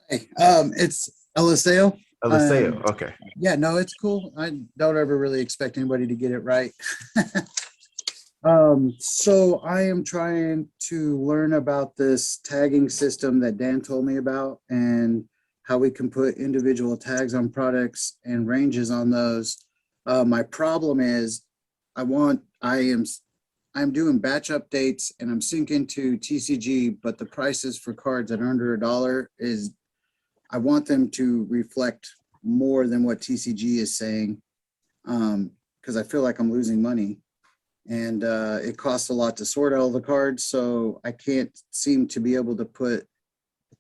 Hey, it's Eliseo. Eliseo. Um, Okay. yeah, no, it's cool. I don't ever really expect anybody to get it right. So I am trying to learn about this tagging system that Dan told me about and how we can put individual tags on products and ranges on those. My problem is I want, I am, I'm doing batch updates and I'm syncing to TCG, but the prices for cards that are under $1 is I want them to reflect more than what TCG is saying, because I feel like I'm losing money. And it costs a lot to sort all the cards, so I can't seem to be able to put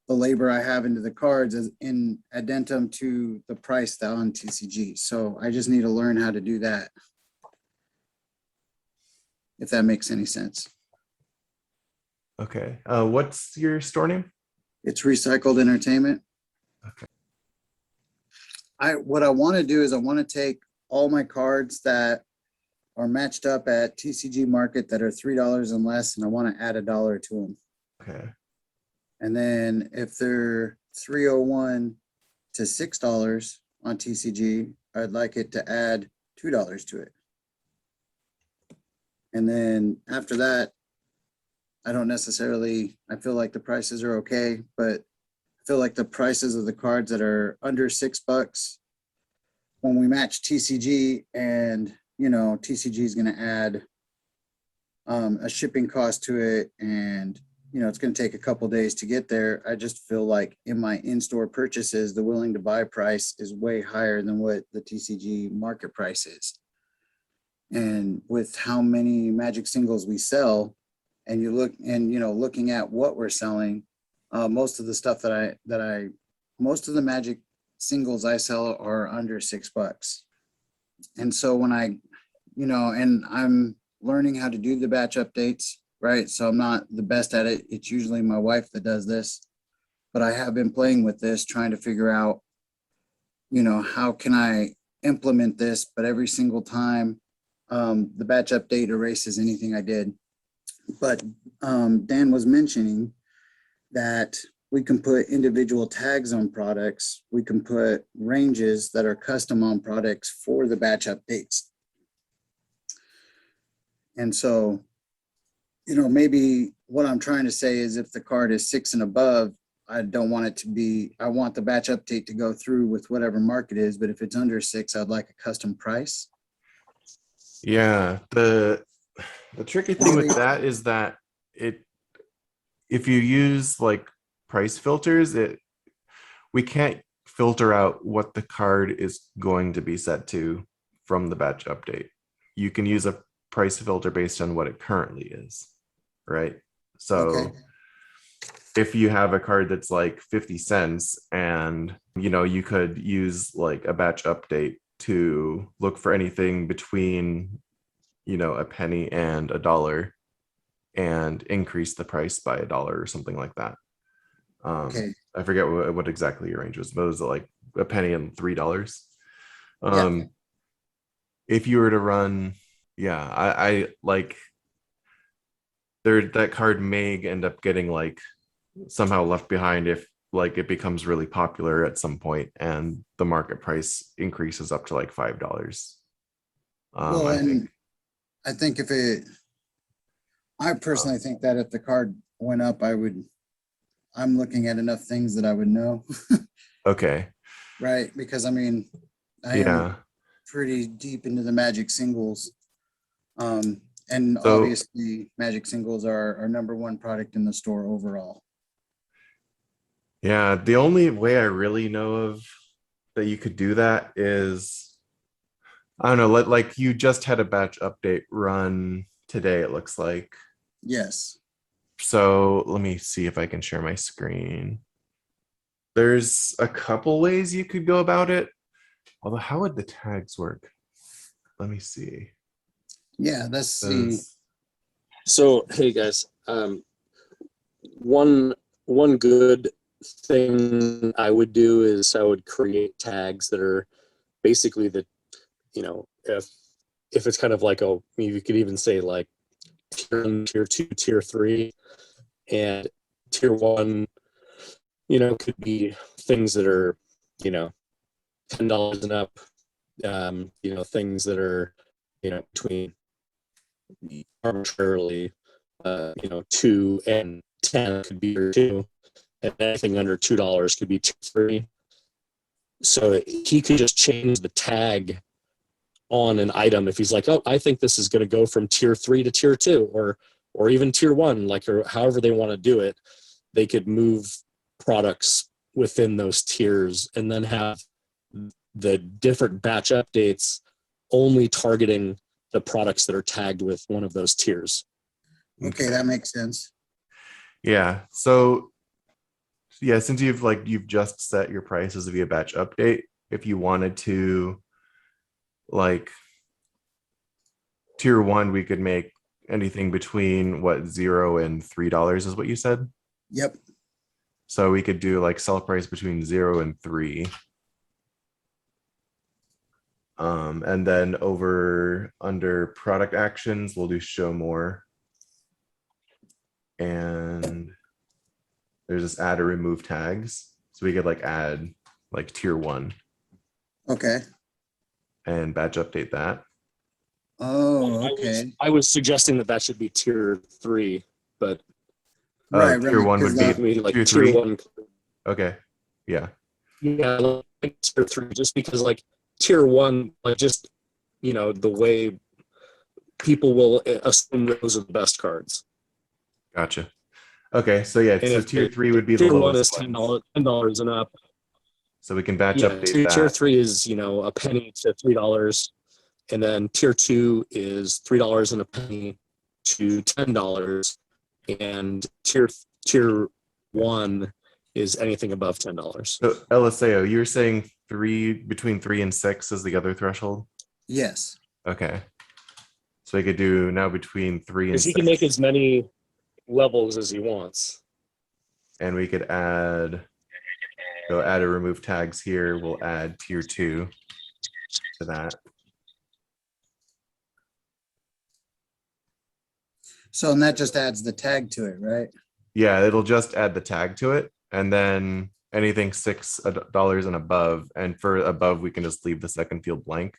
the labor I have into the cards as in addentum to the price that on TCG. So I just need to learn how to do that, if that makes any sense. Okay. What's your store name? It's recycled entertainment. Okay. What I want to do is I want to take all my cards that are matched up at TCG market that are $3 and less, and I want to add $1 to them. Okay. And then if they're 301 to $6 on TCG, I'd like it to add $2 to it. And then after that, I don't necessarily, I feel like the prices are okay, but I feel like the prices of the cards that are under $6, when we match TCG and, TCG is going to add a shipping cost to it, and it's going to take a couple days to get there. I just feel like in my in-store purchases, the willing to buy price is way higher than what the TCG market price is. And with how many Magic singles we sell, and you look and looking at what we're selling, most of the stuff most of the Magic singles I sell are under $6. And so when and I'm learning how to do the batch updates, right? So I'm not the best at it. It's usually my wife that does this, but I have been playing with this, trying to figure out, how can I implement this? But every single time, the batch update erases anything I did. But Dan was mentioning that we can put individual tags on products. We can put ranges that are custom on products for the batch updates. And so, maybe what I'm trying to say is if the card is 6 and above, I don't want it to be, I want the batch update to go through with whatever market is, but if it's under 6, I'd like a custom price. Yeah. The tricky thing with that is that if you use like price filters, we can't filter out what the card is going to be set to from the batch update. You can use a price filter based on what it currently is, right? So Okay. if you have a card that's like 50 cents and you could use like a batch update to look for anything between a penny and $1 and increase the price by $1 or something like that. Okay. I forget what exactly your range was, but it was like a penny and $3. Yeah. If you were to run, yeah, I like that card may end up getting like somehow left behind if like it becomes really popular at some point and the market price increases up to like $5. Well, I think. and I think I personally think that if the card went up, I'm looking at enough things that I would know. Okay. Right. Because I am Yeah. pretty deep into the Magic singles. And So obviously Magic singles are our number one product in the store overall. yeah, the only way I really know of that you could do that is I don't know, like you just had a batch update run today, it looks like. Yes. So let me see if I can share my screen. There's a couple ways you could go about it. Although, how would the tags work? Let me see. Yeah, let's see. So, hey guys, one good thing I would do is I would create tags that are basically if it's kind of like you could even say like tier 1, tier 2, tier 3, and tier 1 could be things that are, you know, $10 and up, you know, things that are, you know, between arbitrarily, you know, 2 and 10 could be tier 2, and anything under $2 could be tier 3. So he could just change the tag on an item if he's like, oh, I think this is going to go from tier 3 to tier 2, or even tier 1, like, or however they want to do it. They could move products within those tiers and then have the different batch updates only targeting the products that are tagged with one of those tiers. Okay, that makes sense. Yeah. So yeah, since you've just set your prices via batch update, if you wanted to, like, tier 1, we could make anything between what, $0 and $3 is what you said. Yep. So we could do like sell price between 0 and 3. And then under product actions, we'll do show more. And there's this add or remove tags. So we could like add like tier 1 Okay. and batch update that. Oh, okay. I was suggesting that should be tier 3, but Right, tier 1 would be maybe like tier tier 3. 1. Okay. Yeah. Yeah, like tier 3, just because like tier 1, like, just, you know, the way people will assume those are the best cards. Gotcha. Okay. So yeah, And so if tier 3 would be the tier 1 lowest is one. $10 and up. So we can batch Yeah, update tier that. 3 is, you know, a penny to $3, and then tier 2 is $3 and a penny to $10, and tier 1 is anything above $10. So LSAO, you're saying between 3 and 6 is the other threshold? Yes. Okay. So we could do now between 3 and Because he 6. can make as many levels as he wants. And we could add or remove tags here. We'll add tier 2 to that. So, and that just adds the tag to it, right? Yeah, it'll just add the tag to it. And then anything $6 and above. And for above, we can just leave the second field blank.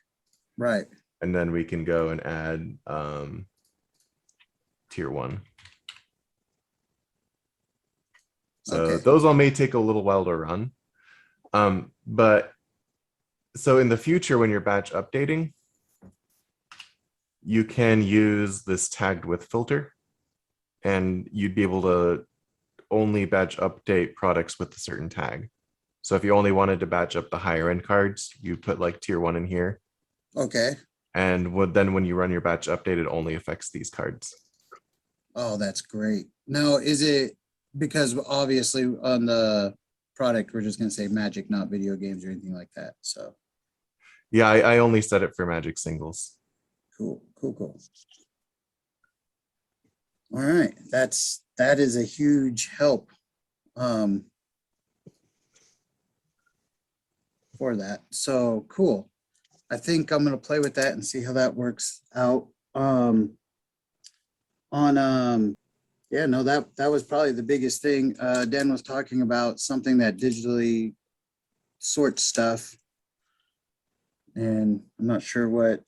Right. And then we can go and add tier 1. So Okay. those all may take a little while to run. But so in the future, when you're batch updating, you can use this tagged with filter, and you'd be able to only batch update products with a certain tag. So if you only wanted to batch up the higher end cards, you put like tier 1 in here. Okay. And then when you run your batch update, it only affects these cards. Oh, that's great. Now, is it because obviously on the product, we're just going to say Magic, not video games or anything like that. So Yeah, I only set it for Magic singles. cool. All right. That is a huge help for that. So cool. I think I'm going to play with that and see how that works out. Yeah, no, that was probably the biggest thing. Dan was talking about something that digitally sorts stuff. And I'm not sure what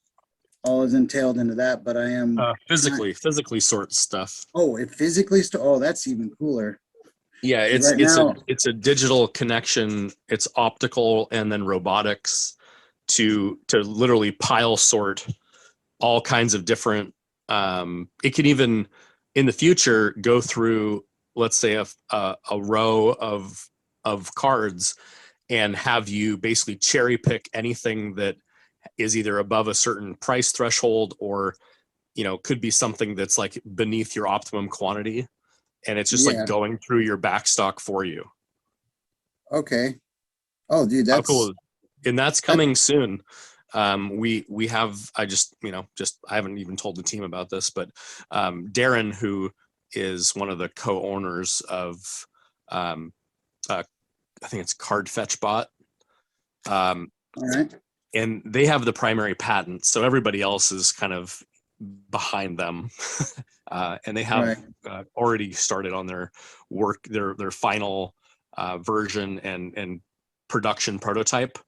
all is entailed into that, but I am Physically sorts stuff. Oh, it physically oh, that's even cooler. Yeah, Right now- it's a digital connection. It's optical and then robotics to literally pile sort all kinds of different. It can even in the future go through, let's say, a row of cards and have you basically cherry pick anything that is either above a certain price threshold or, you know, could be something that's like beneath your optimum quantity. And it's just Yeah. like going through your back stock for you. Okay. Oh, dude, How that's cool. And that's coming soon. We have, I haven't even told the team about this, but Darren, who is one of the co-owners of, I think it's Card Fetch Bot. all right. And they have the primary patent. So everybody else is kind of behind them. And they have already started on their work, their final version and production prototype.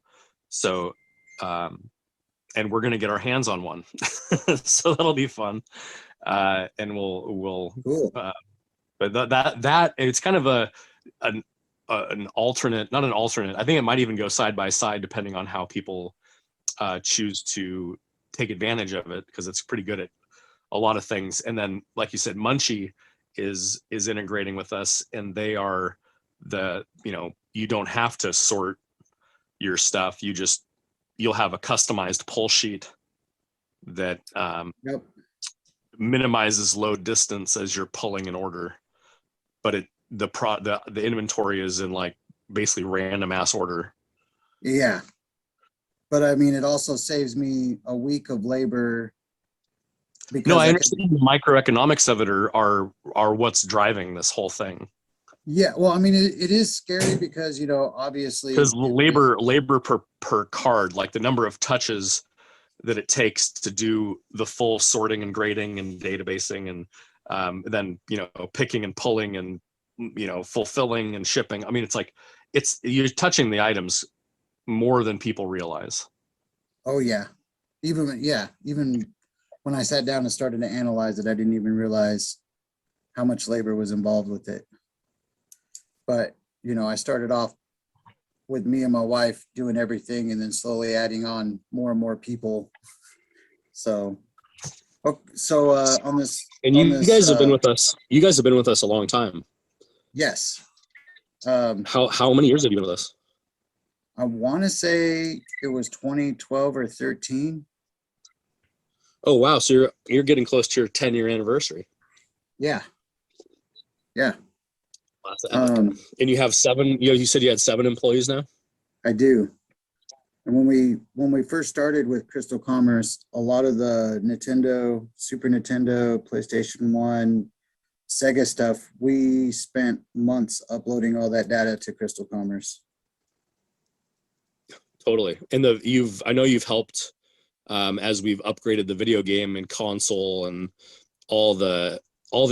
So, and we're going to get our hands on one. So that'll be fun. And we'll, Cool. but that it's kind of an alternate, not an alternate. I think it might even go side by side depending on how people choose to take advantage of it, because it's pretty good at a lot of things. And then, like you said, Munchie is integrating with us, and they are you don't have to sort your stuff. You'll have a customized pull sheet that Yep. minimizes load distance as you're pulling an order, but the inventory is in like basically random ass order. Yeah. But I mean, it also saves me a week of labor. Because No, I understand the microeconomics of it are what's driving this whole thing. Yeah, well, I mean, it is scary because, obviously. Because labor per card, like the number of touches that it takes to do the full sorting and grading and databasing, and then picking and pulling and fulfilling and shipping. I mean, you're touching the items more than people realize. Oh yeah. Even when I sat down and started to analyze it, I didn't even realize how much labor was involved with it. But, I started off with me and my wife doing everything, and then slowly adding on more and more people. So on this. And you guys have been with us. You guys have been with us a long time. Yes. How many years have you been with us? I want to say it was 2012 or 13. Oh wow! So you're getting close to your 10-year anniversary. Yeah. Yeah. And you have 7. You said you had 7 employees now. I do. And when we first started with Crystal Commerce, a lot of the Nintendo, Super Nintendo, PlayStation 1, Sega stuff, we spent months uploading all that data to Crystal Commerce. Totally. And I know you've helped as we've upgraded the video game and console and all the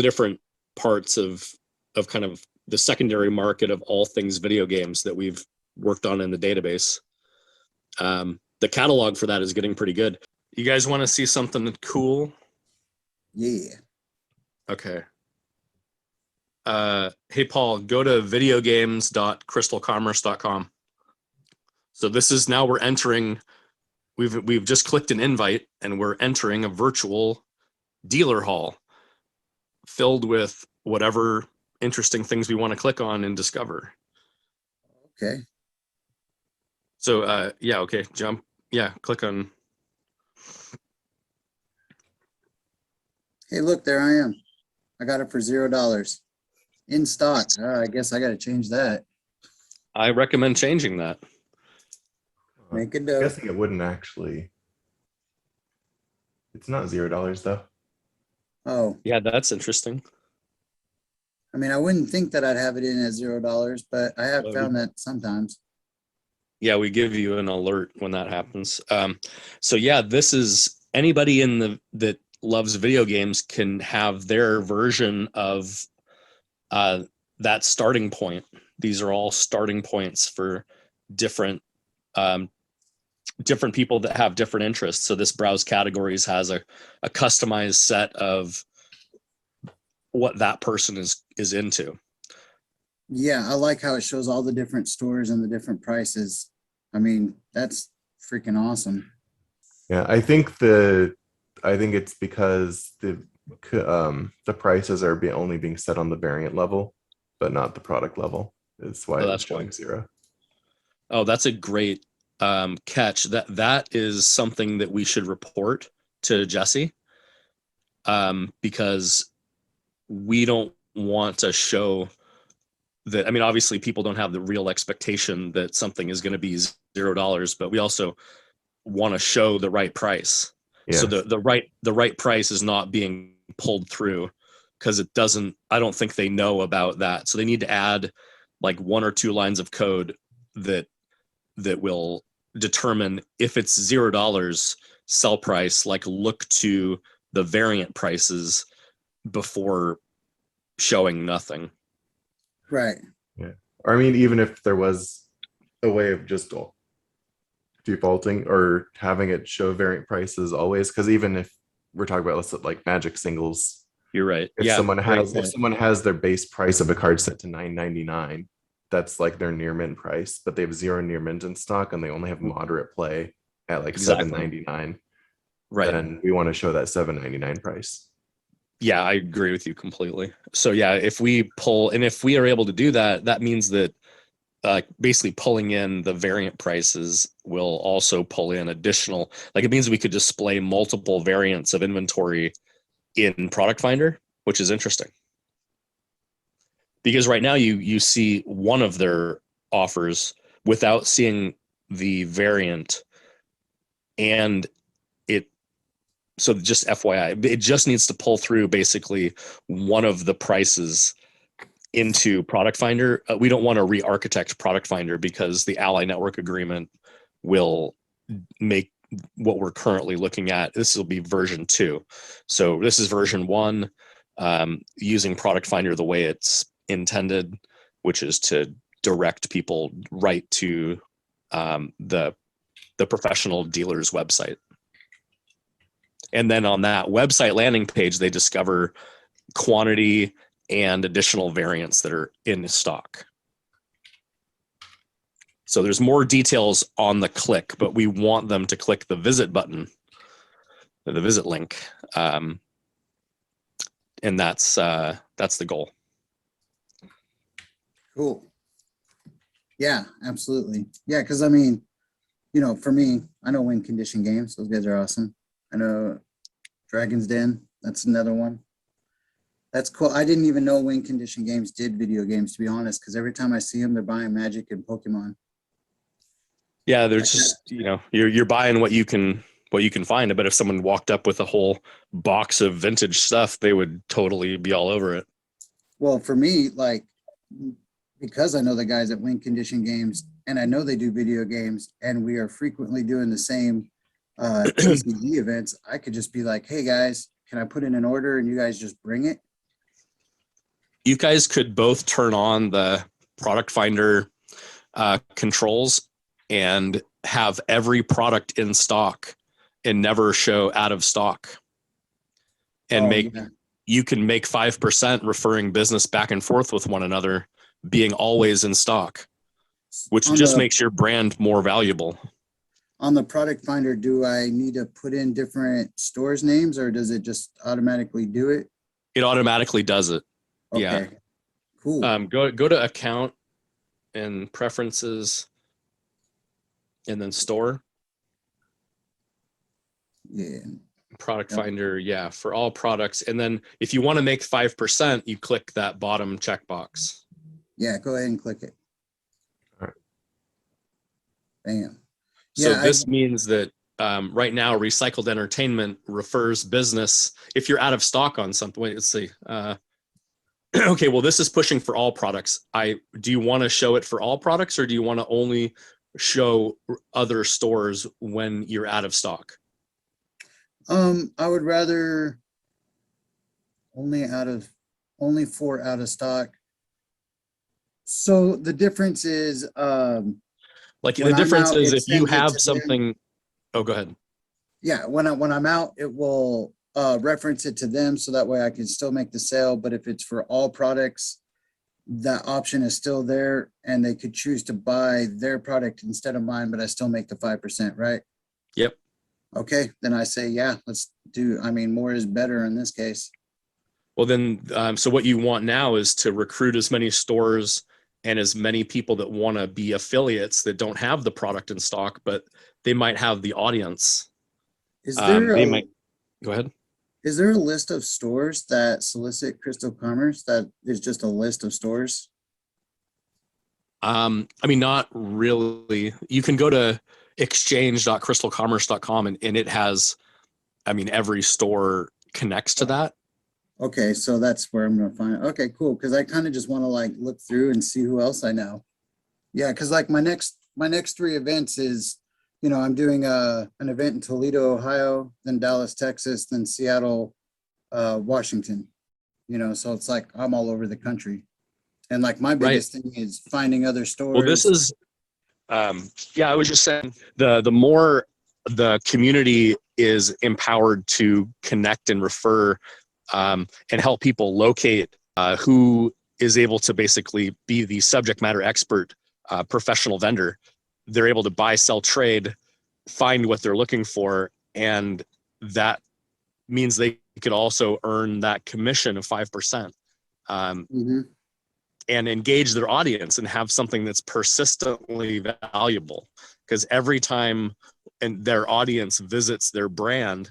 different parts of kind of the secondary market of all things video games that we've worked on in the database. The catalog for that is getting pretty good. You guys want to see something cool? Yeah. Okay. Hey Paul, go to videogames.crystalcommerce.com. So this is now we're entering. We've just clicked an invite and we're entering a virtual dealer hall filled with whatever interesting things we want to click on and discover. Okay. So yeah, okay, jump. Yeah, click on. Hey, look, there I am. I got it for $0 in stock. I guess I got to change that. I recommend changing that. Make a I'm note. guessing it wouldn't actually. It's not $0 though. Oh, Yeah, that's interesting. I mean, I wouldn't think that I'd have it in at $0, but I have Well, found that sometimes. Yeah, we give you an alert when that happens. So yeah, this is anybody that loves video games can have their version of that starting point. These are all starting points for different people that have different interests. So this browse categories has a customized set of what that person is into. Yeah, I like how it shows all the different stores and the different prices. I mean, that's freaking awesome. Yeah, I think it's because the prices are only being set on the variant level, but not the product level. Is why it's showing 0. Oh, that's a great catch. That is something that we should report to Jesse, because we don't want to show that. I mean, obviously, people don't have the real expectation that something is going to be $0, but we also want to show the right price. Yes. So the right price is not being pulled through because it doesn't. I don't think they know about that. So they need to add like 1 or 2 lines of code that will determine if it's $0 sell price, like look to the variant prices before showing nothing. Right. Yeah. Or I mean, even if there was a way of just defaulting or having it show variant prices always. Because even if we're talking about, let's say, like Magic singles, You're right. if Yeah. someone great has point. their base price of a card set to $9.99, that's like their near mint price, but they have 0 near mint in stock and they only have moderate play at like Exactly. $7.99. Right. Then we want to show that $7.99 price. Yeah, I agree with you completely. So yeah, if we pull, and if we are able to do that, that means that basically pulling in the variant prices will also pull in additional, like it means we could display multiple variants of inventory in Product Finder, which is interesting. Because right now you see one of their offers without seeing the variant, and so just FYI, it just needs to pull through basically one of the prices into Product Finder. We don't want to re-architect Product Finder because the Ally Network agreement will make what we're currently looking at. This will be version 2. So this is version 1, using Product Finder the way it's intended, which is to direct people right to the professional dealer's website. And then on that website landing page, they discover quantity and additional variants that are in stock. So there's more details on the click, but we want them to click the visit button, the visit link. And that's the goal. Cool. Yeah, absolutely. Yeah, because I mean, for me, I know win condition games. Those guys are awesome. I know Dragon's Den. That's another one. That's cool. I didn't even know win condition games did video games, to be honest, because every time I see them, they're buying Magic and Pokemon. Yeah, they're just, you're buying what you can find. But if someone walked up with a whole box of vintage stuff, they would totally be all over it. Well, for me, like, because I know the guys at Win Condition Games, and I know they do video games, and we are frequently doing the same TCG events, I could just be like, hey guys, can I put in an order and you guys just bring it? You guys could both turn on the Product Finder controls and have every product in stock and never show out of stock. And you can make 5% referring business back and forth with one another, being always in stock, which just makes your brand more valuable. On the Product Finder, do I need to put in different stores names, or does it just automatically do it? It automatically does it. Okay. Yeah. Cool. Go to account and preferences and then store. Yeah. Product Finder, yeah, for all products. And then if you want to make 5%, you click that bottom checkbox. Yeah, go ahead and click it. All right. Bam. So Yeah, this means that right now, Recycled Entertainment refers business. If you're out of stock on something, wait, let's see. Okay, well, this is pushing for all products. Do you want to show it for all products, or do you want to only show other stores when you're out of stock? I would rather only for out of stock. So the difference is like the when I'm difference out, is it if you sends it have to something. them. Oh, go ahead. Yeah, when I'm out, it will reference it to them, so that way I can still make the sale. But if it's for all products, that option is still there, and they could choose to buy their product instead of mine, but I still make the 5%, right? Yep. Okay, then I say, yeah, let's do, I mean, more is better in this case. Well, then, so what you want now is to recruit as many stores and as many people that want to be affiliates that don't have the product in stock, but they might have the audience. Is there Go ahead. Is there a list of stores that solicit Crystal Commerce that is just a list of stores? I mean, not really. You can go to exchange.crystalcommerce.com and it has, I mean, every store connects to that. Okay, so that's where I'm gonna find it. Okay, cool. Because I kind of just want to like look through and see who else I know. Yeah, because like my next 3 events is, I'm doing an event in Toledo, Ohio, then Dallas, Texas, then Seattle, Washington. So it's like I'm all over the country. And like my biggest thing is finding other stores. Well, this is Yeah, I was just saying the more the community is empowered to connect and refer and help people locate who is able to basically be the subject matter expert professional vendor. They're able to buy, sell, trade, find what they're looking for, and that means they could also earn that commission of 5%. And engage their audience and have something that's persistently valuable, because every time and their audience visits their brand,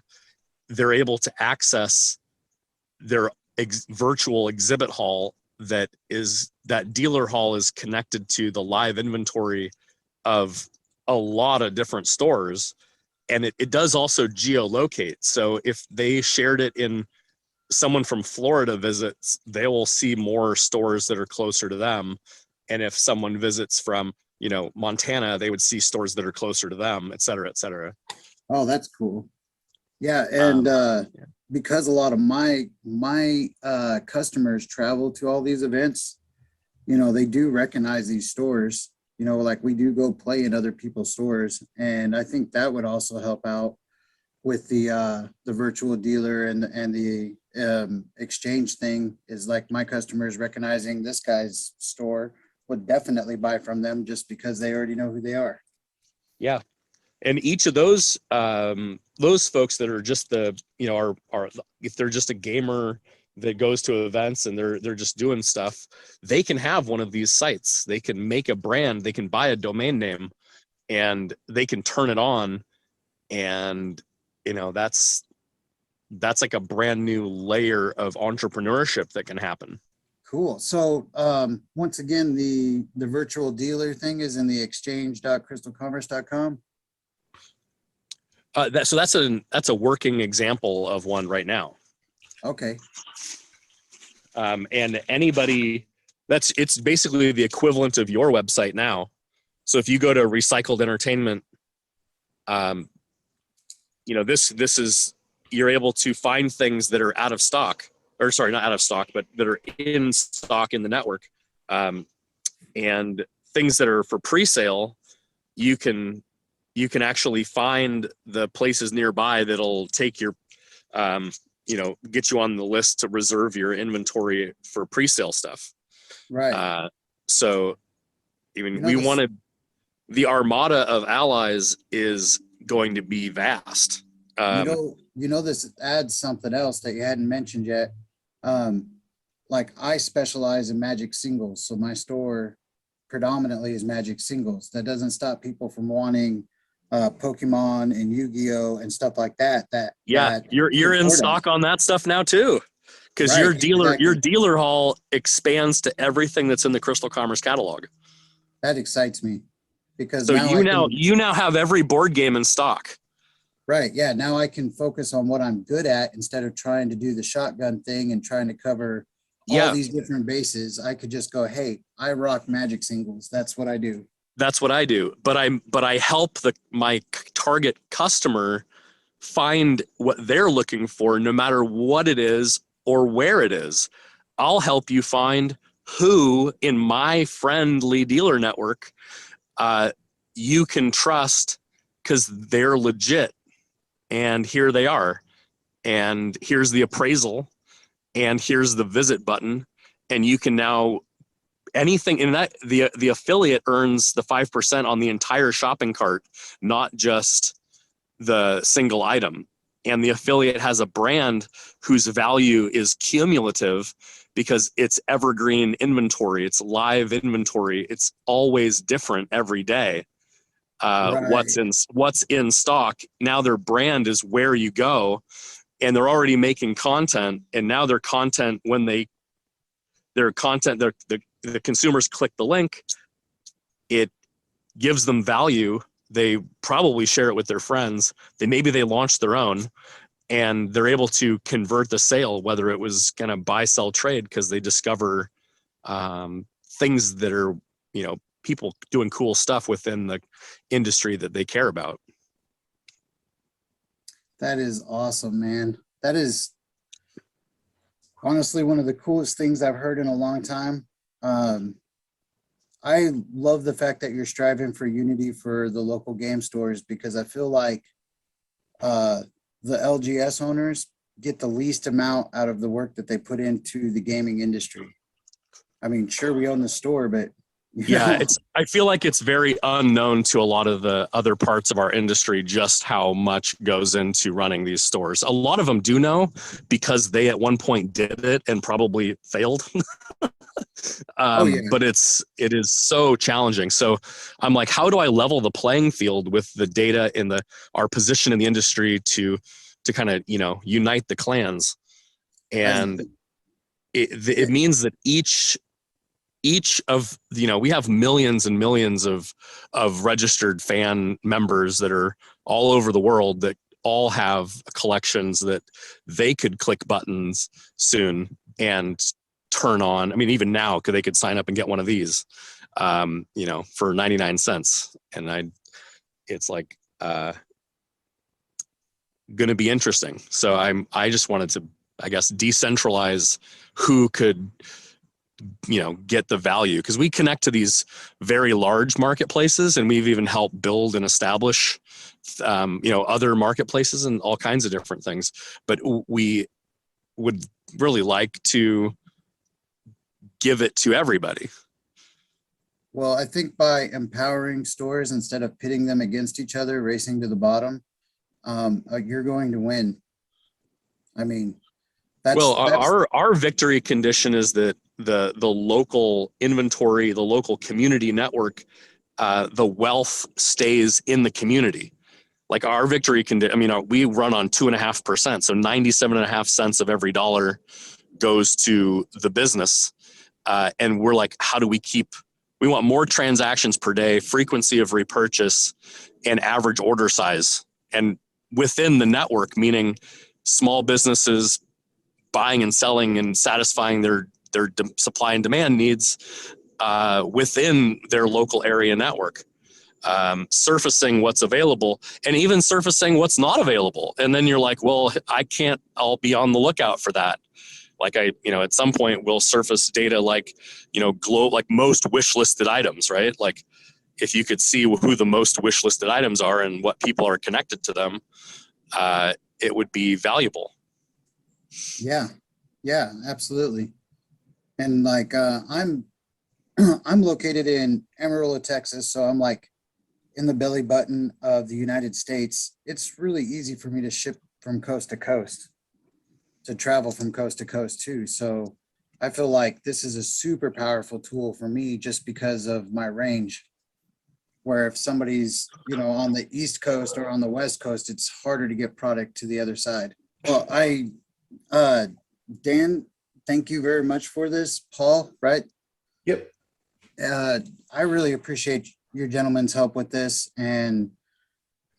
they're able to access their virtual exhibit hall. That dealer hall is connected to the live inventory of a lot of different stores, and it does also geolocate. So if they shared it in someone from Florida visits, they will see more stores that are closer to them. And if someone visits from, Montana, they would see stores that are closer to them, et cetera, et cetera. Oh, that's cool. Yeah. And because a lot of my customers travel to all these events, they do recognize these stores, like we do go play in other people's stores. And I think that would also help out with the virtual dealer and the exchange thing, is like my customers recognizing this guy's store would definitely buy from them just because they already know who they are. Yeah. And each of those folks that are just are if they're just a gamer that goes to events and they're just doing stuff, they can have one of these sites. They can make a brand, they can buy a domain name, and they can turn it on, and that's like a brand new layer of entrepreneurship that can happen. Cool. So once again, the virtual dealer thing is in the exchange.crystalcommerce.com. So that's a working example of one right now. Okay. And anybody, it's basically the equivalent of your website now. So if you go to Recycled Entertainment, this is, you're able to find things that are out of stock, or sorry, not out of stock, but that are in stock in the network. And things that are for pre-sale, you can actually find the places nearby that'll take your, get you on the list to reserve your inventory for pre-sale stuff. Right. So, the armada of allies is going to be vast. This adds something else that you hadn't mentioned yet. Like I specialize in Magic singles, so my store predominantly is Magic singles. That doesn't stop people from wanting Pokemon and Yu-Gi-Oh and stuff like that. You're in stock on that stuff now too, because right, your dealer hall expands to everything that's in the Crystal Commerce catalog. That excites me, because so you now have every board game in stock. Right. Yeah. Now I can focus on what I'm good at instead of trying to do the shotgun thing and trying to cover all these different bases. I could just go, hey, I rock Magic singles. That's what I do. That's what I do. But I help my target customer find what they're looking for, no matter what it is or where it is. I'll help you find who in my friendly dealer network you can trust, because they're legit. And here they are. And here's the appraisal. And here's the visit button. And you can now, anything in that, the affiliate earns the 5% on the entire shopping cart, not just the single item. And the affiliate has a brand whose value is cumulative, because it's evergreen inventory. It's live inventory. It's always different every day. Right. What's in stock. Now their brand is where you go, and they're already making content. And now their content, the consumers click the link, it gives them value. They probably share it with their friends. Maybe they launch their own, and they're able to convert the sale, whether it was going to buy, sell, trade, because they discover things that are, people doing cool stuff within the industry that they care about. That is awesome, man. That is honestly one of the coolest things I've heard in a long time. I love the fact that you're striving for unity for the local game stores, because I feel like the LGS owners get the least amount out of the work that they put into the gaming industry. I mean, sure, we own the store, but Yeah, I feel like it's very unknown to a lot of the other parts of our industry just how much goes into running these stores. A lot of them do know because they at one point did it and probably failed. Oh, yeah. But it is so challenging. So I'm like, how do I level the playing field with the data in our position in the industry to kind of, unite the clans? And it means that each of, we have millions and millions of registered fan members that are all over the world that all have collections that they could click buttons soon and turn on. I mean, even now, they could sign up and get one of these, for 99 cents. And it's like, going to be interesting. So I just wanted to, I guess, decentralize who could, get the value, because we connect to these very large marketplaces, and we've even helped build and establish, other marketplaces and all kinds of different things. But we would really like to give it to everybody. Well, I think by empowering stores instead of pitting them against each other, racing to the bottom, you're going to win. I mean, that's our victory condition is that the local inventory, the local community network, the wealth stays in the community. Like our victory condition, we run on 2.5%, so 97.5 cents of every dollar goes to the business, and we're like, how do we we want more transactions per day, frequency of repurchase, and average order size, and within the network, meaning small businesses buying and selling and satisfying their supply and demand needs within their local area network, surfacing what's available and even surfacing what's not available. And then you're like, well, I'll be on the lookout for that. Like at some point we'll surface data like, like most wish listed items, right? Like if you could see who the most wish listed items are and what people are connected to them, it would be valuable. Yeah, absolutely. And like, I'm located in Amarillo, Texas. So I'm like in the belly button of the United States. It's really easy for me to ship from coast to coast, to travel from coast to coast too. So I feel like this is a super powerful tool for me just because of my range, where if somebody's, on the East Coast or on the West Coast, it's harder to get product to the other side. Well, Dan, thank you very much for this. Paul, right? Yep. I really appreciate your gentlemen's help with this and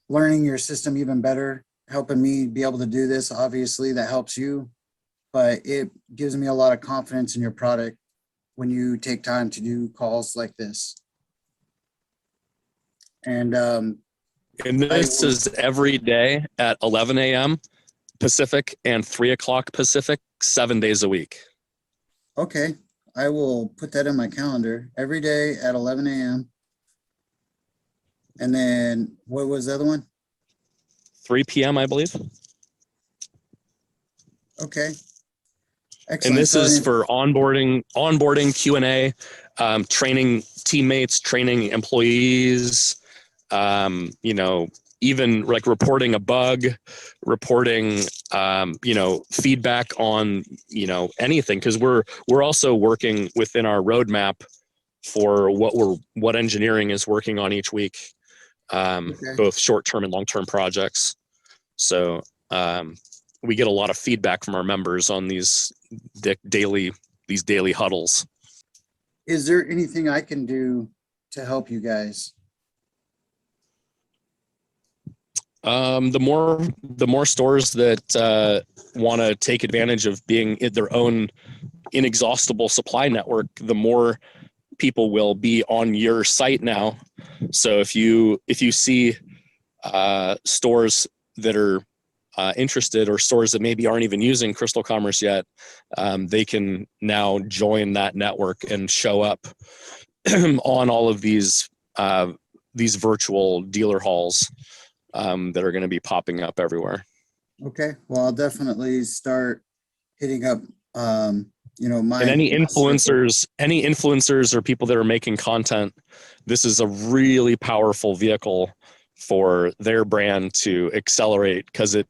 learning your system even better, helping me be able to do this. Obviously, that helps you, but it gives me a lot of confidence in your product when you take time to do calls like this. And this is every day at 11 a.m. Pacific and 3 o'clock Pacific, 7 days a week. Okay. I will put that in my calendar every day at 11 a.m. And then what was the other one? 3 p.m., I believe. Okay. Excellent. And this is for onboarding Q&A, training teammates, training employees, even like reporting a bug, reporting, feedback on, anything. Cause we're also working within our roadmap for what engineering is working on each week, both short-term and long-term projects. So, we get a lot of feedback from our members on these daily huddles. Is there anything I can do to help you guys? The more stores that want to take advantage of being in their own inexhaustible supply network, the more people will be on your site now. So if you see stores that are interested, or stores that maybe aren't even using Crystal Commerce yet, they can now join that network and show up on all of these virtual dealer halls that are going to be popping up everywhere. Okay, well, I'll definitely start hitting up, my. And any influencers or people that are making content, this is a really powerful vehicle for their brand to accelerate, because it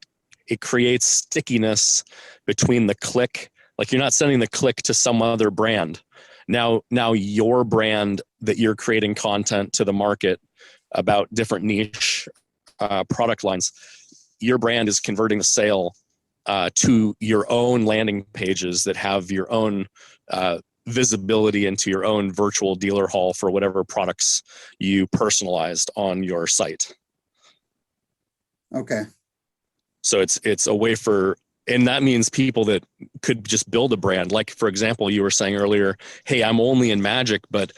creates stickiness between the click. Like, you're not sending the click to some other brand. Now your brand that you're creating content to the market about different niche product lines, your brand is converting the sale to your own landing pages that have your own visibility into your own virtual dealer hall for whatever products you personalized on your site. Okay, So it's a way for, and that means people that could just build a brand. Like, for example, you were saying earlier, hey, I'm only in Magic, but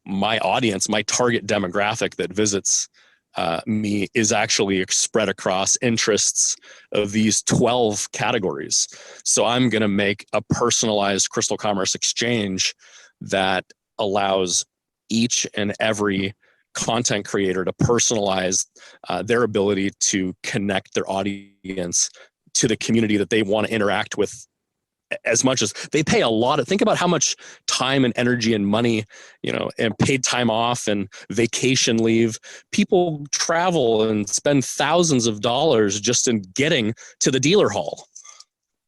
my audience, my target demographic that visits me is actually spread across interests of these 12 categories. So I'm going to make a personalized Crystal Commerce exchange that allows each and every content creator to personalize their ability to connect their audience to the community that they want to interact with. As much as they pay a lot of, think about how much time and energy and money, and paid time off and vacation leave. People travel and spend thousands of dollars just in getting to the dealer hall.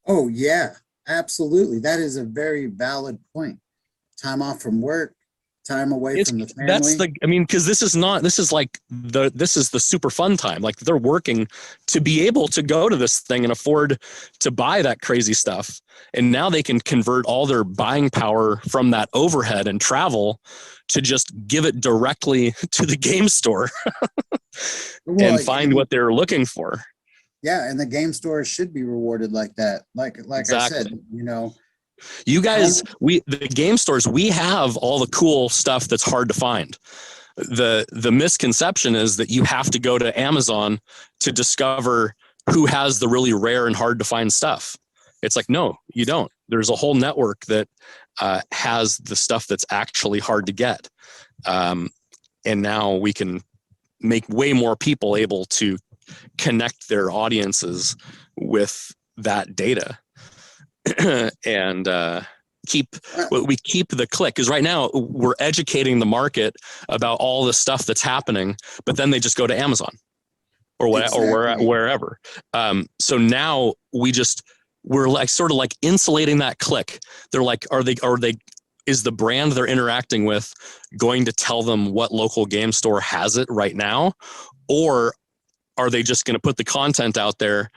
oh, yeah, absolutely. That is a very valid point. Time off from work, time away from the family. Because this is the super fun time. Like, they're working to be able to go to this thing and afford to buy that crazy stuff. And now they can convert all their buying power from that overhead and travel to just give it directly to the game store and find what they're looking for. Yeah, and the game stores should be rewarded like that. Like Exactly. I said, You guys, the game stores, we have all the cool stuff that's hard to find. The misconception is that you have to go to Amazon to discover who has the really rare and hard to find stuff. It's like, no, you don't. There's a whole network that has the stuff that's actually hard to get. And now we can make way more people able to connect their audiences with that data. And keep the click, because right now we're educating the market about all the stuff that's happening, but then they just go to Amazon or wherever. So now we're like sort of like insulating that click. They're like, is the brand they're interacting with going to tell them what local game store has it right now, or are they just going to put the content out there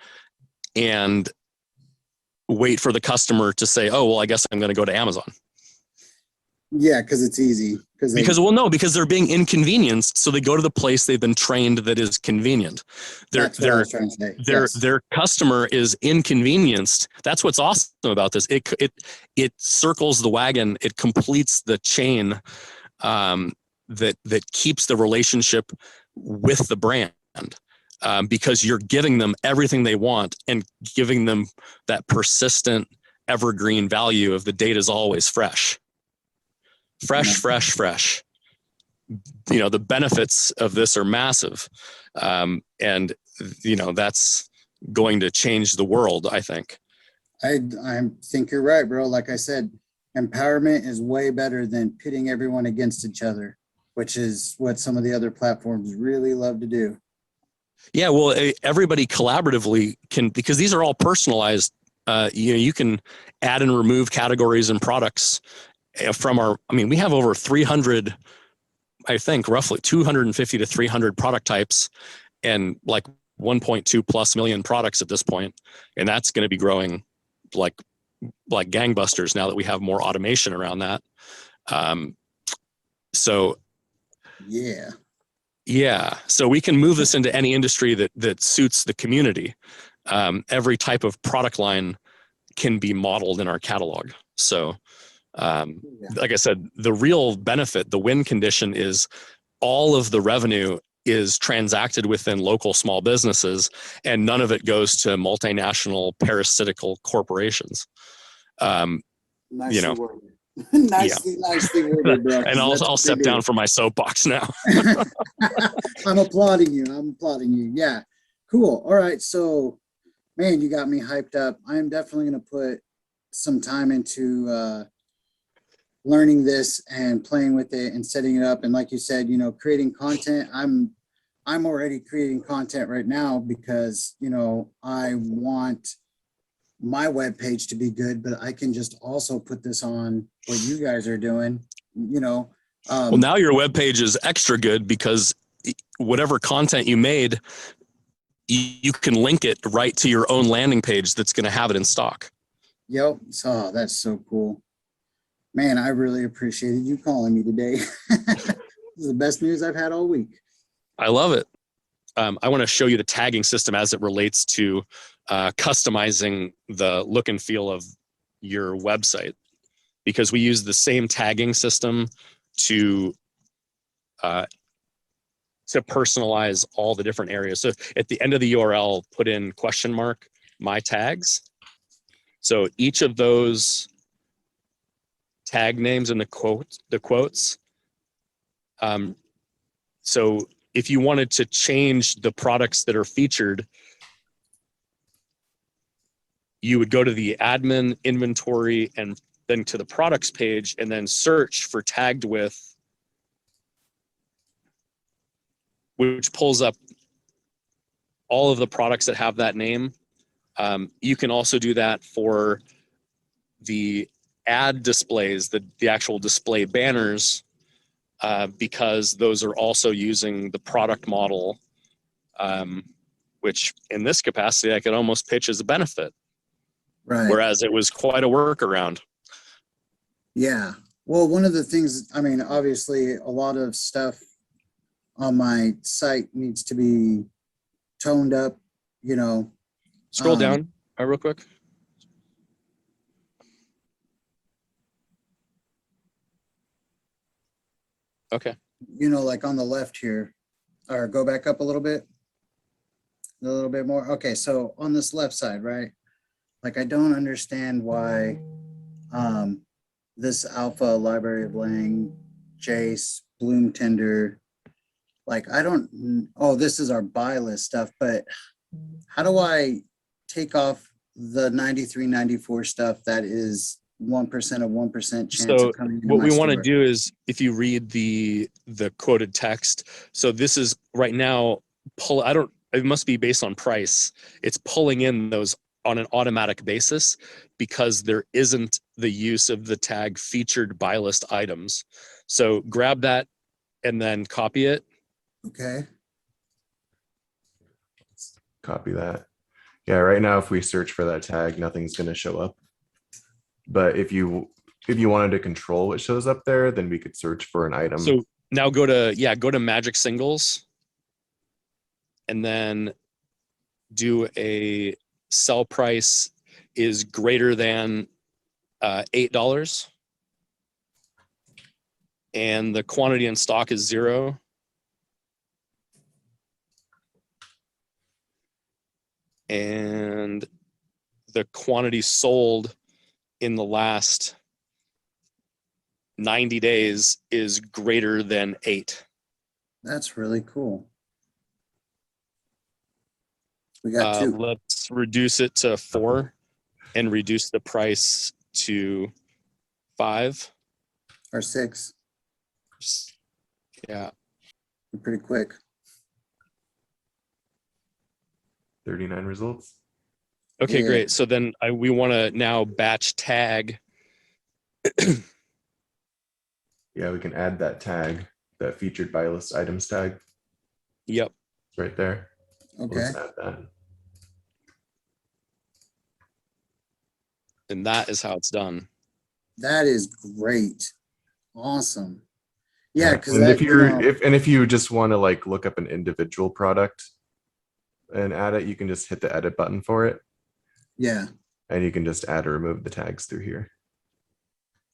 and wait for the customer to say, oh, well, I guess I'm going to go to Amazon? Yeah, because it's easy. Because they're being inconvenienced, so they go to the place they've been trained that is convenient. Their customer is inconvenienced. That's what's awesome about this. It circles the wagon. It completes the chain that keeps the relationship with the brand. Because you're giving them everything they want and giving them that persistent evergreen value of the data is always fresh. The benefits of this are massive. And that's going to change the world, I think. I think you're right, bro. Like I said, empowerment is way better than pitting everyone against each other, which is what some of the other platforms really love to do. Yeah, well, everybody collaboratively can, because these are all personalized. You can add and remove categories and products from we have over 300, I think roughly 250 to 300 product types and like 1.2 plus million products at this point. And that's going to be growing like gangbusters now that we have more automation around that. Yeah. So we can move this into any industry that suits the community. Every type of product line can be modeled in our catalog. So, like I said, the real benefit, the win condition is all of the revenue is transacted within local small businesses and none of it goes to multinational parasitical corporations. Nicely worded. Nicely worded, Brooks. And I'll That's what they step do. down from my soapbox now. I'm applauding you. I'm applauding you. Yeah. Cool. All right. So, man, you got me hyped up. I am definitely going to put some time into learning this and playing with it and setting it up. And like you said, creating content. I'm already creating content right now because, I want my webpage to be good, but I can just also put this on what you guys are doing, Well, now your webpage is extra good because whatever content you made, you can link it right to your own landing page that's going to have it in stock. Yep. So that's so cool. Man, I really appreciated you calling me today. This is the best news I've had all week. I love it. I want to show you the tagging system as it relates to customizing the look and feel of your website, because we use the same tagging system to personalize all the different areas. So at the end of the URL, put in !, my tags. So each of those tag names and the quotes. So if you wanted to change the products that are featured, you would go to the admin inventory and then to the products page and then search for tagged with, which pulls up all of the products that have that name. You can also do that for the ad displays, the actual display banners, because those are also using the product model, which in this capacity, I could almost pitch as a benefit. Right. Whereas it was quite a workaround. Yeah. Well, one of the things, obviously a lot of stuff on my site needs to be toned up, Scroll down real quick. Okay. Like on the left here, or go back up a little bit more. Okay. So on this left side, right? Like, I don't understand why this alpha library of Lang, Jace, Bloom Tender, this is our buy list stuff, but how do I take off the 9394 stuff that is 1% of 1% chance So of coming to what my we want to store? do is, if you read the quoted text, so this is right now, it must be based on price. It's pulling in those on an automatic basis because there isn't the use of the tag featured buy list items. So grab that and then copy it. Okay. Copy that. Yeah, right now, if we search for that tag, nothing's going to show up. But if you wanted to control what shows up there, then we could search for an item. So now go to Magic Singles and then do a sell price is greater than $8 and the quantity in stock is 0. And the quantity sold in the last 90 days is greater than 8. That's really cool. We got 2. Let's reduce it to 4 and reduce the price to 5 or 6. Yeah. We're pretty quick. 39 results. Okay, Yeah. great. So then we want to now batch tag. Yeah, we can add that tag, that featured buy list items tag. Yep. It's right there. Okay. Let's add that. And that is how it's done. That is great. Awesome. Yeah, because and if you just want to like look up an individual product and add it, you can just hit the edit button for it. Yeah. And you can just add or remove the tags through here.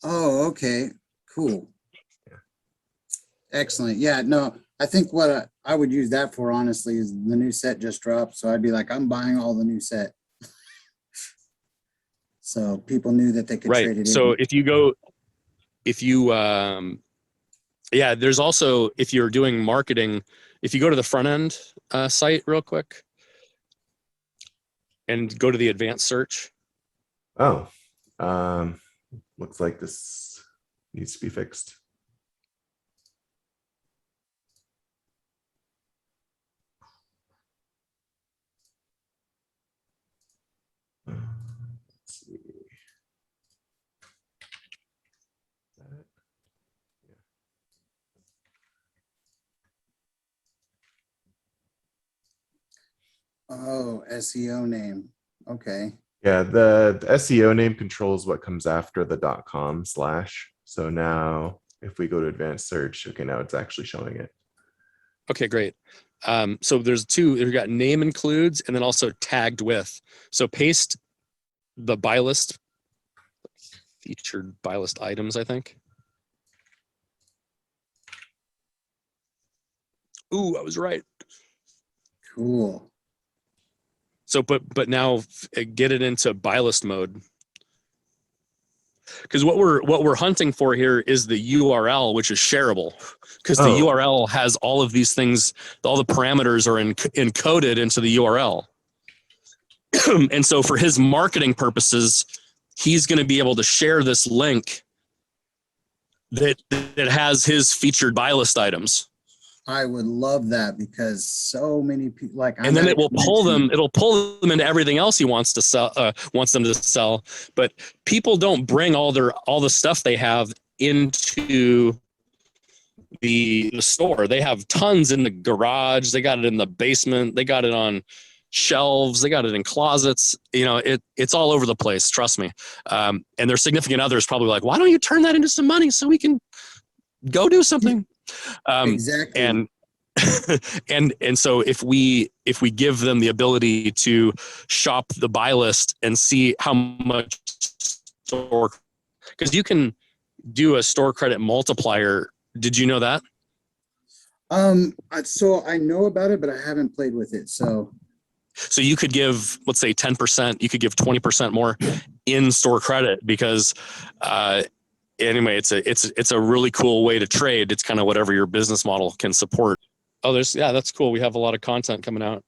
Oh, okay. Cool. Yeah. Excellent. Yeah, no, I think what I would use that for, honestly, is the new set just dropped. So I'd be like, I'm buying all the new set. So people knew that they could trade it So in. if you go if you, yeah, there's also, if you're doing marketing, if you go to the front end site real quick and go to the advanced search. Oh, looks like this needs to be fixed. Let's see. Oh, SEO name. Okay. Yeah, the SEO name controls what comes after the .com/. So now if we go to advanced search, okay, now it's actually showing it. Okay, great. So there's two, we've got name includes and then also tagged with. So paste the buy list, featured buy list items, I think. Ooh, I was right. Cool. So, but now get it into buy list mode. Because what we're hunting for here is the URL, which is shareable, because the Oh. URL has all of these things, all the parameters are encoded into the URL. And so for his marketing purposes, he's going to be able to share this link that has his featured buy list items. I would love that because so many people like. And then it will pull them. It'll pull them into everything else he wants to sell. Wants them to sell. But people don't bring all the stuff they have into the store. They have tons in the garage. They got it in the basement. They got it on shelves. They got it in closets. You know, it's all over the place. Trust me. And their significant others probably like, why don't you turn that into some money so we can go do something? Exactly. And so if we give them the ability to shop the buy list and see how much store, because you can do a store credit multiplier. Did you know that? So I know about it, but I haven't played with it. So you could give, let's say 10%, you could give 20% more in store credit because anyway, it's a really cool way to trade. It's kind of whatever your business model can support. Oh, that's cool. We have a lot of content coming out.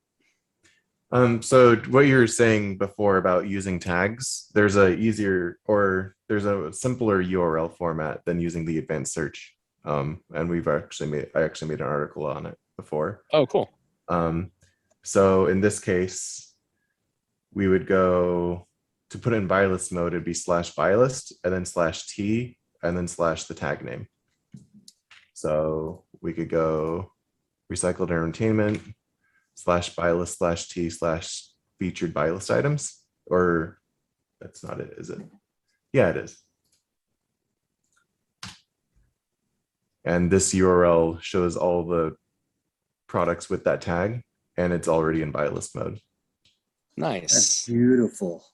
So what you were saying before about using tags, there's a simpler URL format than using the advanced search. And I actually made an article on it before. Oh, cool. So in this case, we would go to put it in buy list mode, it'd be /buy list and then /t and then / the tag name. So we could go recycled entertainment /buy list /t /featured buy list items, or that's not it, is it? Yeah, it is. And this URL shows all the products with that tag, and it's already in buy list mode. Nice. That's beautiful.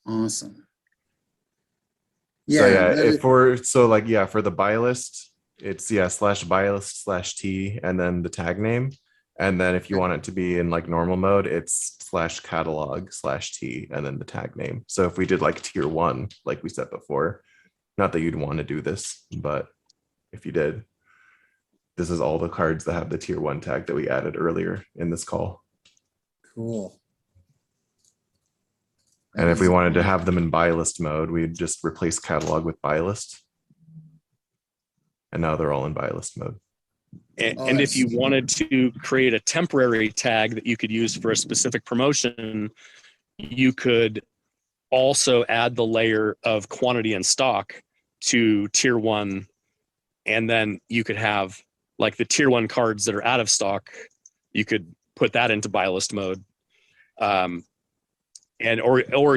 Awesome. Yeah. So for the buy list, it's /buy list /t and then the tag name. And then if you want it to be in like normal mode, it's /catalog /t and then the tag name. So if we did like tier 1, like we said before, not that you'd want to do this, but if you did, this is all the cards that have the tier 1 tag that we added earlier in this call. Cool. And if we wanted to have them in buy list mode, we'd just replace catalog with buy list. And now they're all in buy list mode. And if you wanted to create a temporary tag that you could use for a specific promotion, you could also add the layer of quantity in stock to tier 1. And then you could have like the tier 1 cards that are out of stock. You could put that into buy list mode. Or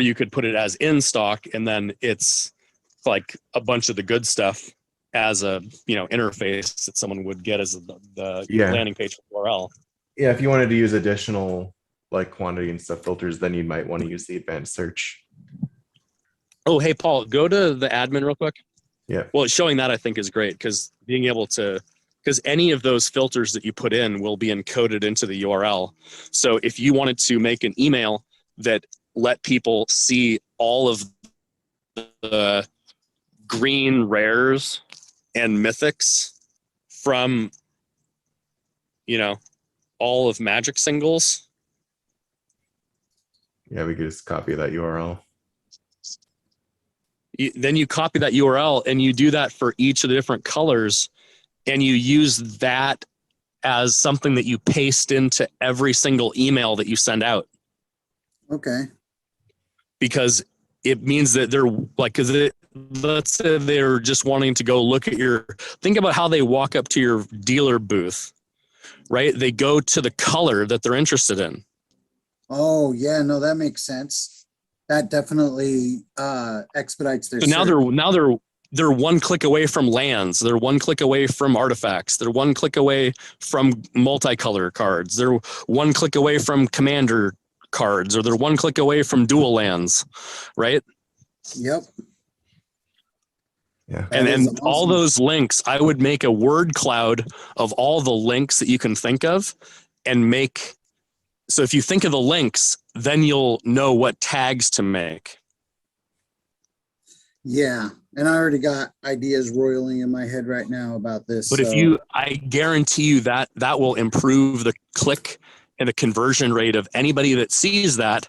you could put it as in stock, and then it's like a bunch of the good stuff as a interface that someone would get as the landing page URL. Yeah, if you wanted to use additional like quantity and stuff filters, then you might want to use the advanced search. Oh, hey Paul, go to the admin real quick. Yeah. Well, showing that I think is great because being able to, because any of those filters that you put in will be encoded into the URL. So if you wanted to make an email that let people see all of the green rares and mythics from, you know, all of Magic singles. Yeah, we could just copy that URL. Then you copy that URL and you do that for each of the different colors, and you use that as something that you paste into every single email that you send out. Okay. Because it means that they're like, because let's say they're just wanting to go look at your, think about how they walk up to your dealer booth, right? They go to the color that they're interested in. Oh, yeah, no, that makes sense. That definitely expedites their So now search. they're one click away from lands. They're one click away from artifacts. They're one click away from multicolor cards. They're one click away from commander cards, or they're one click away from dual lands, right? Yep. Yeah. That And is all awesome. those links, I would make a word cloud of all the links that you can think of, and make, so if you think of the links, then you'll know what tags to make. Yeah, and I already got ideas roiling in my head right now about this. But if So you, I guarantee you that that will improve the click and the conversion rate of anybody that sees that.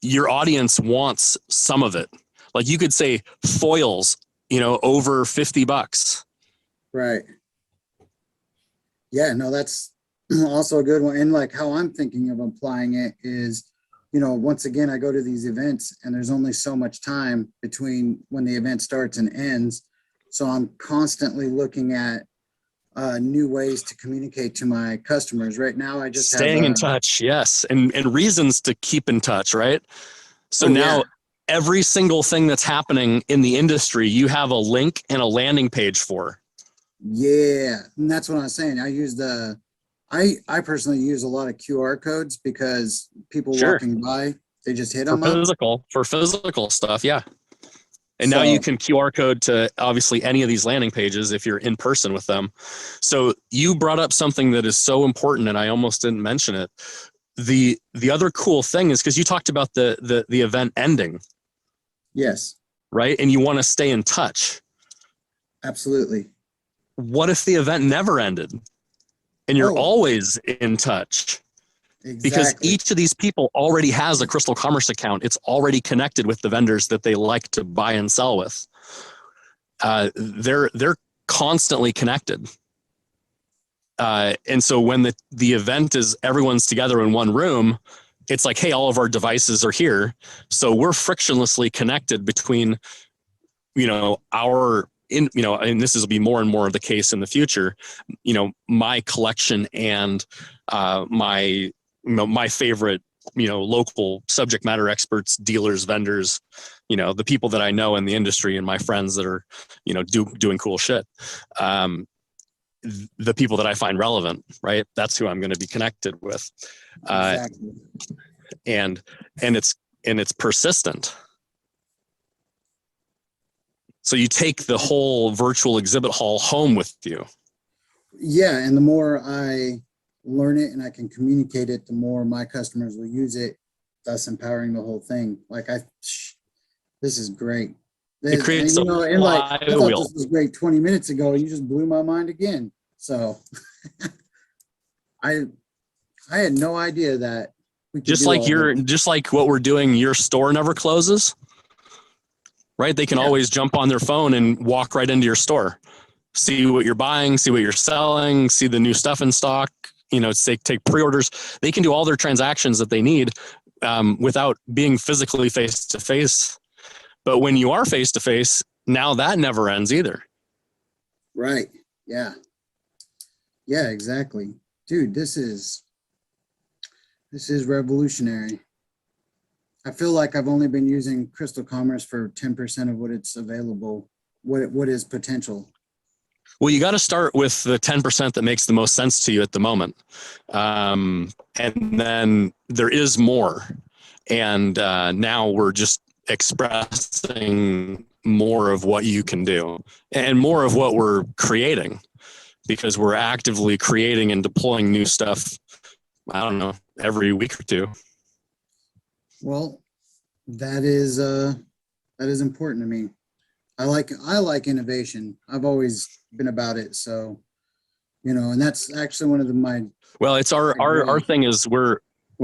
Your audience wants some of it. Like you could say foils, you know, over $50. right. Yeah, no, that's also a good one. And like how I'm thinking of applying it is, once again, I go to these events and there's only so much time between when the event starts and ends. So I'm constantly looking at new ways to communicate to my customers. Right now, I just have Staying in touch, yes, and reasons to keep in touch, right? So oh, yeah. now every single thing that's happening in the industry, you have a link and a landing page for. Yeah, and that's what I was saying. I personally use a lot of QR codes because people Sure. walking by, they just hit For them up. physical stuff, yeah. And now you So can QR code to obviously any of these landing pages if you're in person with them. So you brought up something that is so important, and I almost didn't mention it. The other cool thing is because you talked about the event ending, yes, right? And you want to stay in touch. absolutely. What if the event never ended and you're Oh, always in touch? Because exactly. each of these people already has a Crystal Commerce account. It's already connected with the vendors that they like to buy and sell with. They're constantly connected. And so when the event is everyone's together in one room, it's like, hey, all of our devices are here. So we're frictionlessly connected between, and this will be more and more the case in the future, my collection and my favorite, local subject matter experts, dealers, vendors, the people that I know in the industry and my friends that are, doing cool shit. The people that I find relevant, right? That's who I'm going to be connected with. Exactly. And it's persistent. So you take the whole virtual exhibit hall home with you. Yeah, and the more I learn it and I can communicate it, the more my customers will use it, thus empowering the whole thing. This is great. It creates a And like I thought flywheel. this was great 20 minutes ago. You just blew my mind again. So I had no idea that we could Just do like all this. just like what we're doing, your store never closes, right? They can Yeah, always jump on their phone and walk right into your store, see what you're buying, see what you're selling, see the new stuff in stock, take pre-orders. They can do all their transactions that they need without being physically face to face. But when you are face to face, now that never ends either. right. Yeah. Yeah, exactly. Dude, this is revolutionary. I feel like I've only been using Crystal Commerce for 10% of what it's available, what is potential. Well, you got to start with the 10% that makes the most sense to you at the moment. And then there is more. And now we're just expressing more of what you can do and more of what we're creating, because we're actively creating and deploying new stuff, I don't know, every week or two. Well, that is important to me. I like innovation. I've always been about it. So, and that's actually one of my, Well, it's our thing is we're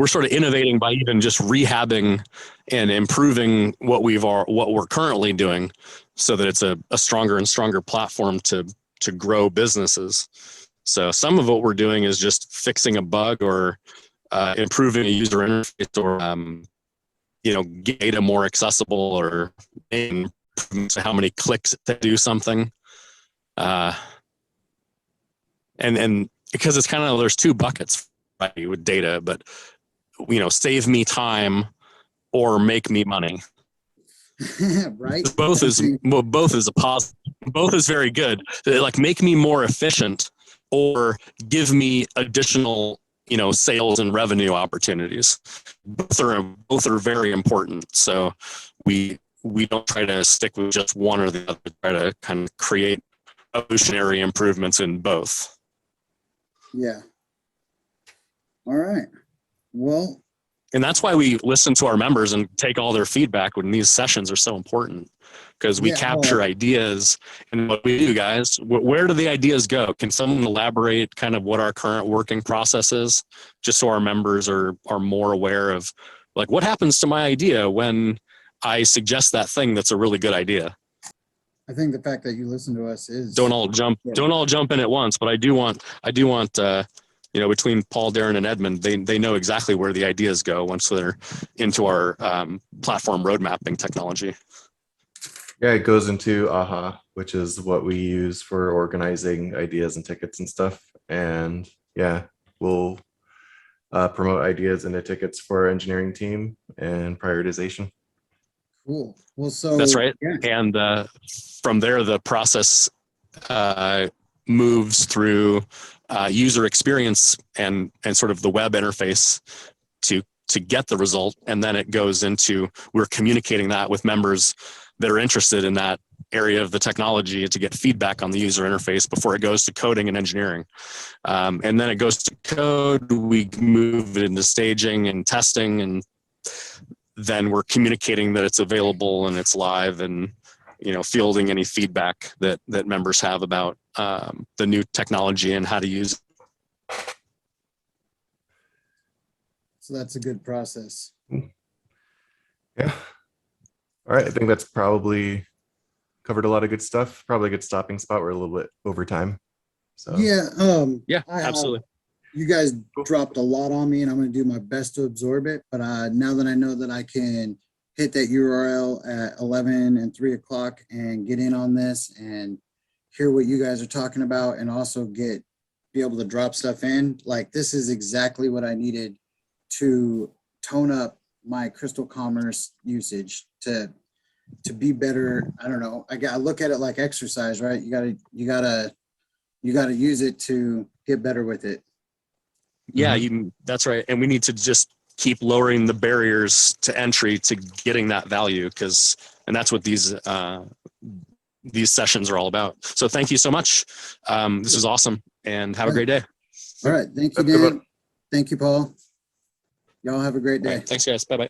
sort of innovating by even just rehabbing and improving what we're currently doing, so that it's a stronger and stronger platform to grow businesses. So some of what we're doing is just fixing a bug or improving a user interface, or get data more accessible, or how many clicks to do something. And because it's kind of, there's two buckets, right, with data, but save me time or make me money. right? Both is a positive. Both is very good. Like, make me more efficient or give me additional, sales and revenue opportunities. Both are very important. So we don't try to stick with just one or the other. Try to kind of create evolutionary improvements in both. Yeah. All right. Well, And that's why we listen to our members and take all their feedback when these sessions are so important, because we capture ideas. And what we do, guys, where do the ideas go? Can someone elaborate kind of what our current working process is, just so our members are more aware of, like, what happens to my idea when I suggest that thing that's a really good idea? I think the fact that you listen to us is Don't all jump in at once, but I do want between Paul, Darren, and Edmund, they know exactly where the ideas go once they're into our platform road mapping technology. Yeah, it goes into AHA, which is what we use for organizing ideas and tickets and stuff. And yeah, we'll promote ideas into tickets for our engineering team and prioritization. cool. Well, so That's right. Yeah. And from there, the process moves through user experience and sort of the web interface to get the result. And then it goes into, we're communicating that with members that are interested in that area of the technology to get feedback on the user interface before it goes to coding and engineering. And then it goes to code, we move it into staging and testing, and then we're communicating that it's available and it's live, and fielding any feedback that members have about the new technology and how to use it. So that's a good process. Yeah. All right. I think that's probably covered a lot of good stuff. Probably a good stopping spot. We're a little bit over time. So Yeah. Yeah, absolutely. You guys dropped a lot on me, and I'm going to do my best to absorb it. But now that I know that I can hit that URL at 11 and 3 o'clock and get in on this and hear what you guys are talking about, and also be able to drop stuff in, like, this is exactly what I needed to tone up my Crystal Commerce usage to be better. I don't know. I look at it like exercise, right? You gotta use it to get better with it. Yeah, that's right. And we need to just keep lowering the barriers to entry to getting that value, and that's what these sessions are all about. So thank you so much. This is awesome, and have a great day. All right. Thank you, Dan. Thank you, Paul. Y'all have a great day. All right, thanks, guys. Bye-bye.